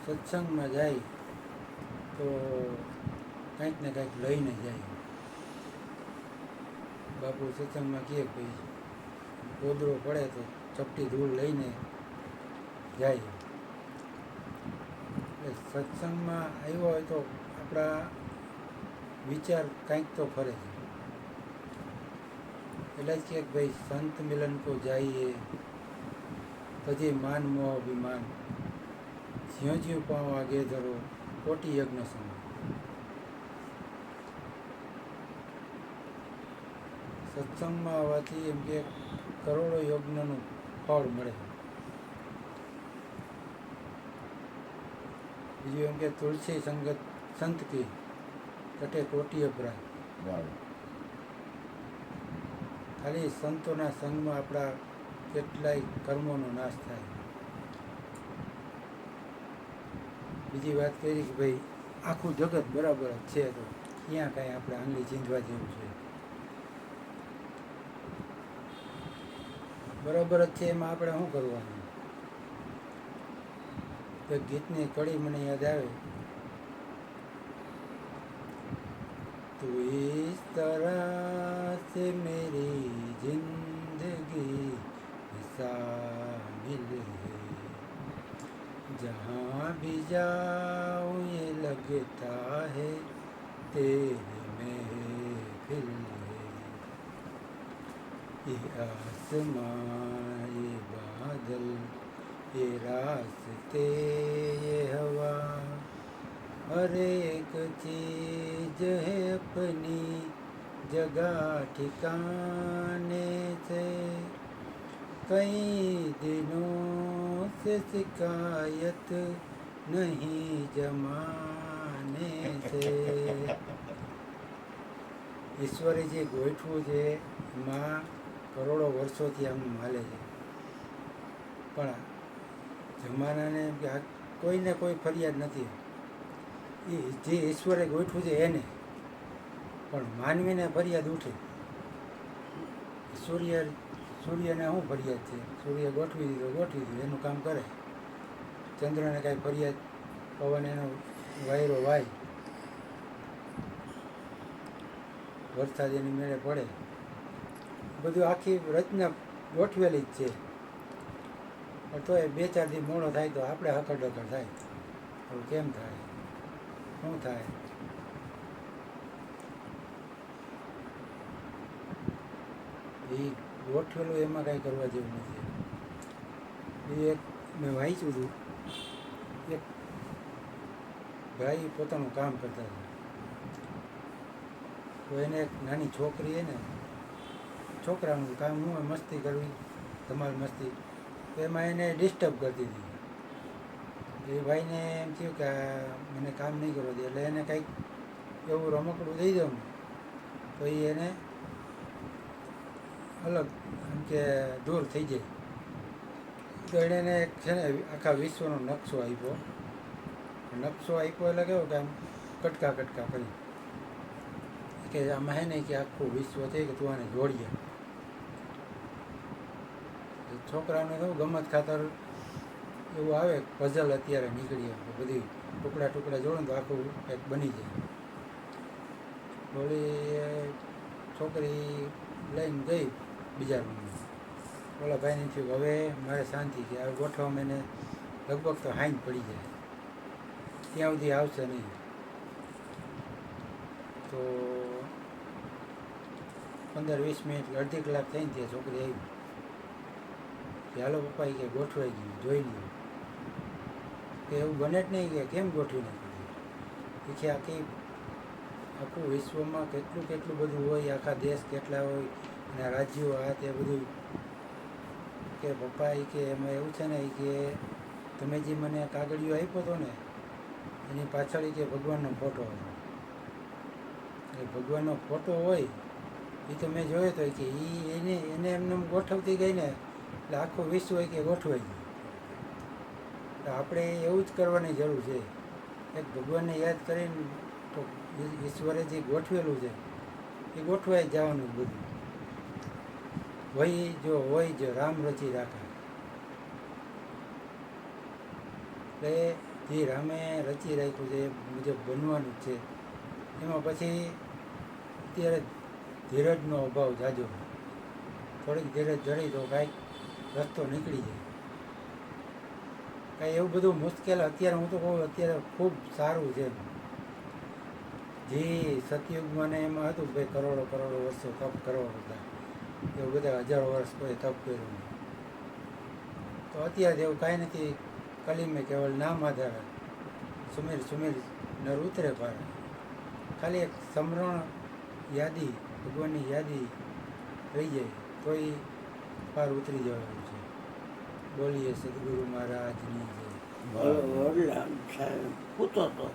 સત્સંગમાં જાય તો કંઈક ને કંઈક લઈને જાય. બાપુ સત્સંગમાં કહે ભાઈ ગોદડો પડે તો ચપટી ધૂળ લઈને જાય. એટલે સત્સંગમાં આવ્યો હોય તો આપણા વિચાર કંઈક તો ફરે છે. એટલે જ કે ભાઈ સંત મિલન કો જાઈએ પછી માન મોહ અભિમાન જ્યું જ્યું પાઉં આગે ધરો કોટી યજ્ઞ સમય. સત્સંગમાં આવવાથી એમ કે કરોડો યજ્ઞનું ફળ મળે. બીજું એમ કે તુલસી સંગત સંત કી કટે કોટી અપરાધ. ખાલી સંતોના સંગમાં આપણા કેટલાય કર્મોનો નાશ થાય. બીજી વાત કરી કે ભાઈ આખું જગત બરાબર જ છે તો ક્યાં કાંઈ આપણે આંગળી ચીંધવા જેવું છે. બરાબર જ છે એમાં આપણે શું કરવાનું. એક ગીતની કડી મને યાદ આવે, तो इस तरह से मेरी जिंदगी शामिल है, जहाँ भी जाऊँ ये लगता है तेरी महफिल है. ये आसमां ये बादल ये रास्ते ये हवा हर एक चीज है अपनी जगह ठिकाने से. कई दिनों से शिकायत नहीं जमाने से. ઈશ્વરે જે ગોઠવું છે એમાં કરોડો વર્ષોથી આમ હાલે છે, પણ જમાનાને કે કોઈને કોઈ ફરિયાદ નથી. એ જે ઈશ્વરે ગોઠવું છે એને, પણ માનવીને ફરિયાદ ઉઠે. સૂર્યને શું ફરિયાદ છે? સૂર્ય ગોઠવી દીધું એનું કામ કરે. ચંદ્રને કાંઈ ફરિયાદ, પવન એનો વાયરો વાય, વરસાદ એની મેળે પડે. બધું આખી રચના ગોઠવેલી જ છે. પણ તો એ 2-4 દી મોડો થાય તો આપણે હકડકડ થાય. હવે કેમ થાય, શું થાય? એ ગોઠવેલું એમાં કાંઈ કરવા જેવું નથી. એ એક મેં વાંચ્યું હતું, એક ભાઈ પોતાનું કામ કરતા હતા. તો એને એક નાની છોકરી એને છોકરાનું કામ હું મસ્તી કરવી, ધમાલ મસ્તી, તો એમાં એને ડિસ્ટર્બ કરતી હતી. એ ભાઈને એમ થયું કે મને કામ નહીં કરવા દે, એટલે એને કંઈક એવું રમકડું દઈ દઉં ને તો એ એને અલગ એમ કે દૂર થઈ જાય. તો એને એક છે ને આખા વિશ્વનો નકશો આપ્યો. એટલે કેવો કે આમ કટકા કરી કે આમાં હે ને કે આખું વિશ્વ છે કે તું આને જોડીએ. છોકરાઓને કેવું ગમત ખાતર એવું આવે, પઝલ અત્યારે નીકળી આવે, બધી ટુકડા જોડો ને તો આખું કંઈક બની જાય. થોડી છોકરી લઈને ગઈ બીજા રૂમમાં. ઓલા ભાઈને થયું હવે મારે શાંતિ છે, હવે ગોઠવામાં એને લગભગ તો હાઈન પડી જાય, ત્યાં સુધી આવશે નહીં. તો 15-20 મિનિટ અડધી કલાક થઈને ત્યાં છોકરી આવી કે હાલો પપ્પા કે ગોઠવાઈ ગયું, જોઈ લ્યો. કે એવું બને જ નહીં કે કેમ ગોઠવી નાખ્યું છે. આખું વિશ્વમાં કેટલું બધું હોય, આખા દેશ કેટલા હોય અને રાજ્યો આ તે બધું. કે પપ્પા કે એમાં એવું છે ને કે તમે જે મને કાગળિયો આપ્યો હતો ને એની પાછળ કે ભગવાનનો ફોટો હતો. એ ભગવાનનો ફોટો હોય એ તો મેં જોયો હતો કે એને એમને ગોઠવતી ગઈ ને એટલે આખું વિશ્વ કે ગોઠવાઈ ગયું. તો આપણે એવું જ કરવાની જરૂર છે. એક ભગવાનને યાદ કરીને તો ઈશ્વરે જે ગોઠવેલું છે એ ગોઠવાઈ જવાનું બધું. હોય જો રામ રચી રાખા. એટલે જે રામે રચી રાખ્યું છે એ મુજબ બનવાનું જ છે. એમાં પછી અત્યારે ધીરજનો અભાવ જાજો. થોડીક ધીરજ ધરી તો કાંઈક રસ્તો નીકળી જાય. કાંઈ એવું બધું મુશ્કેલ અત્યારે હું તો કહું અત્યારે ખૂબ સારું છે. જે સતયુગમાં ને એમાં હતું ભાઈ કરોડો વર્ષો તપ કરવા બધા, એવું બધા હજારો વર્ષ કોઈ તપ કર્યું નહીં. તો અત્યારે એવું કાંઈ નથી. કલીમે કેવળ નામ આધારે સુમેર સુમેર નર ઉતરે પાર. ખાલી એક સમરણ યાદી, ભગવાનની યાદી રહી જાય તો એ પાર ઉતરી જવાનું છે. બોલીએ સદગુરુ મહારાજની જય. વડલા સાહેબ પૂછતો હતો